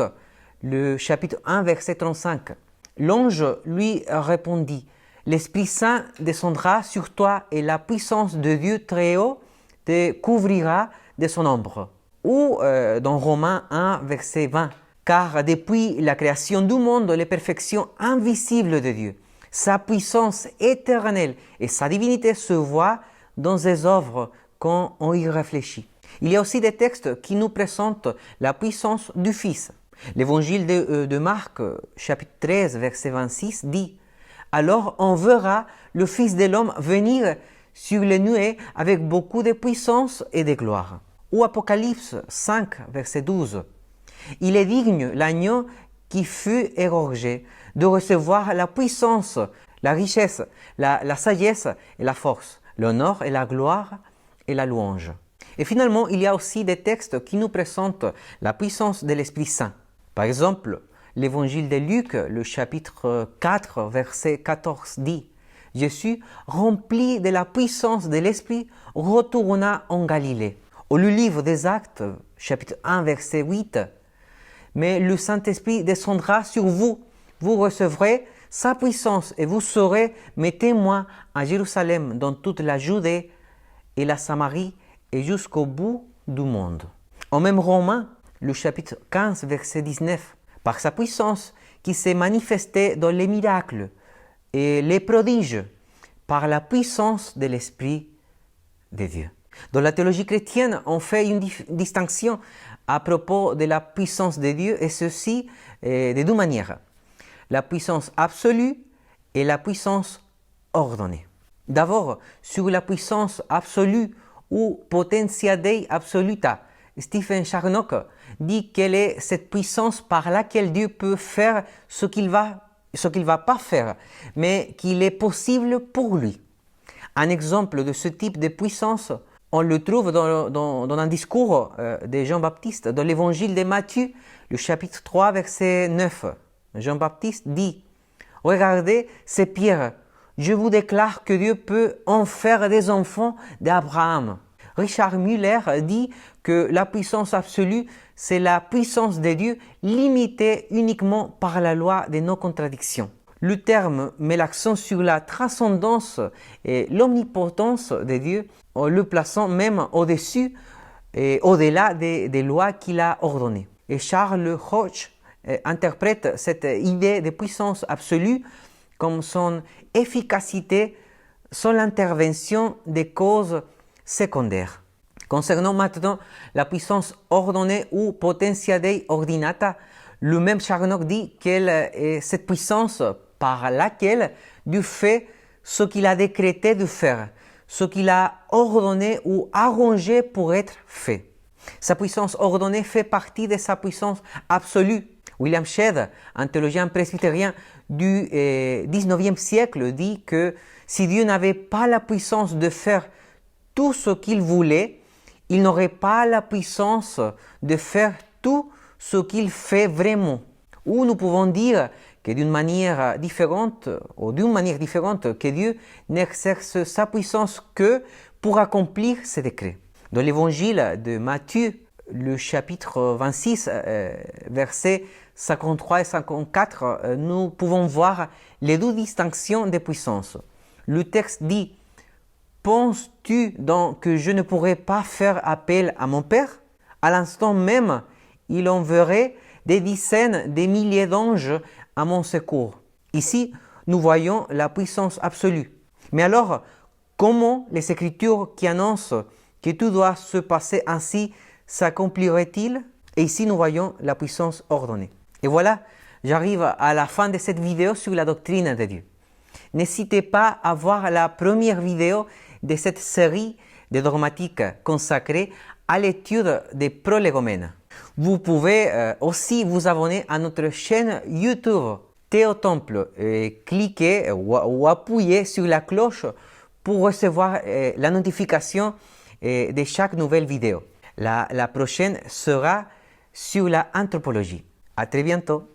le chapitre 1, verset 35. L'ange lui répondit, « L'Esprit Saint descendra sur toi et la puissance de Dieu très haut te couvrira de son ombre. » Ou dans Romains 1, verset 20, « Car depuis la création du monde, les perfections invisibles de Dieu, sa puissance éternelle et sa divinité se voient dans ses œuvres quand on y réfléchit. » Il y a aussi des textes qui nous présentent la puissance du Fils. L'évangile de Marc, chapitre 13, verset 26, dit « Alors on verra le Fils de l'homme venir sur les nuées avec beaucoup de puissance et de gloire. » Ou Apocalypse 5, verset 12. « Il est digne l'agneau qui fut égorgé de recevoir la puissance, la richesse, la sagesse et la force, l'honneur et la gloire et la louange. » Et finalement, il y a aussi des textes qui nous présentent la puissance de l'Esprit Saint. Par exemple, l'évangile de Luc, le chapitre 4, verset 14 dit « Jésus, rempli de la puissance de l'Esprit, retourna en Galilée. » Ou le livre des Actes, chapitre 1, verset 8 « Mais le Saint-Esprit descendra sur vous, vous recevrez sa puissance et vous serez mes témoins à Jérusalem, dans toute la Judée et la Samarie et jusqu'au bout du monde. » En même Romains, le chapitre 15, verset 19, « Par sa puissance qui s'est manifestée dans les miracles et les prodiges, par la puissance de l'Esprit de Dieu. » Dans la théologie chrétienne, on fait une distinction à propos de la puissance de Dieu, et ceci de deux manières. La puissance absolue et la puissance ordonnée. D'abord, sur la puissance absolue ou potentia Dei absoluta, Stephen Charnock dit quelle est cette puissance par laquelle Dieu peut faire ce qu'il va pas faire, mais qu'il est possible pour lui. Un exemple de ce type de puissance, on le trouve dans un discours de Jean-Baptiste, dans l'évangile de Matthieu, le chapitre 3, verset 9. Jean-Baptiste dit « Regardez ces pierres, je vous déclare que Dieu peut en faire des enfants d'Abraham. » Richard Müller dit que la puissance absolue, c'est la puissance de Dieu limitée uniquement par la loi de nos contradictions. Le terme met l'accent sur la transcendance et l'omnipotence de Dieu, en le plaçant même au-dessus et au-delà des lois qu'il a ordonnées. Et Charles Hodge interprète cette idée de puissance absolue comme son efficacité sans l'intervention des causes secondaires. Concernant maintenant la puissance ordonnée ou potentia Dei ordinata, le même Charnock dit qu'elle est cette puissance par laquelle Dieu fait ce qu'il a décrété de faire, ce qu'il a ordonné ou arrangé pour être fait. Sa puissance ordonnée fait partie de sa puissance absolue. William Shedd, un théologien presbytérien du 19e siècle, dit que si Dieu n'avait pas la puissance de faire tout ce qu'il voulait, il n'aurait pas la puissance de faire tout ce qu'il fait vraiment. Ou nous pouvons dire que d'une manière différente, que Dieu n'exerce sa puissance que pour accomplir ses décrets. Dans l'évangile de Matthieu, le chapitre 26, versets 53 et 54, nous pouvons voir les deux distinctions de puissance. Le texte dit « Penses-tu donc que je ne pourrais pas faire appel à mon Père ? À l'instant même, il enverrait des dizaines de milliers d'anges à mon secours. » Ici, nous voyons la puissance absolue. Mais alors, comment les Écritures qui annoncent que tout doit se passer ainsi s'accompliraient-ils? Et ici, nous voyons la puissance ordonnée. Et voilà, j'arrive à la fin de cette vidéo sur la doctrine de Dieu. N'hésitez pas à voir la première vidéo de cette série de dogmatiques consacrée à l'étude des prolégomènes. Vous pouvez aussi vous abonner à notre chaîne YouTube Théotemple et cliquer ou appuyer sur la cloche pour recevoir la notification de chaque nouvelle vidéo. La prochaine sera sur la anthropologie. À très bientôt.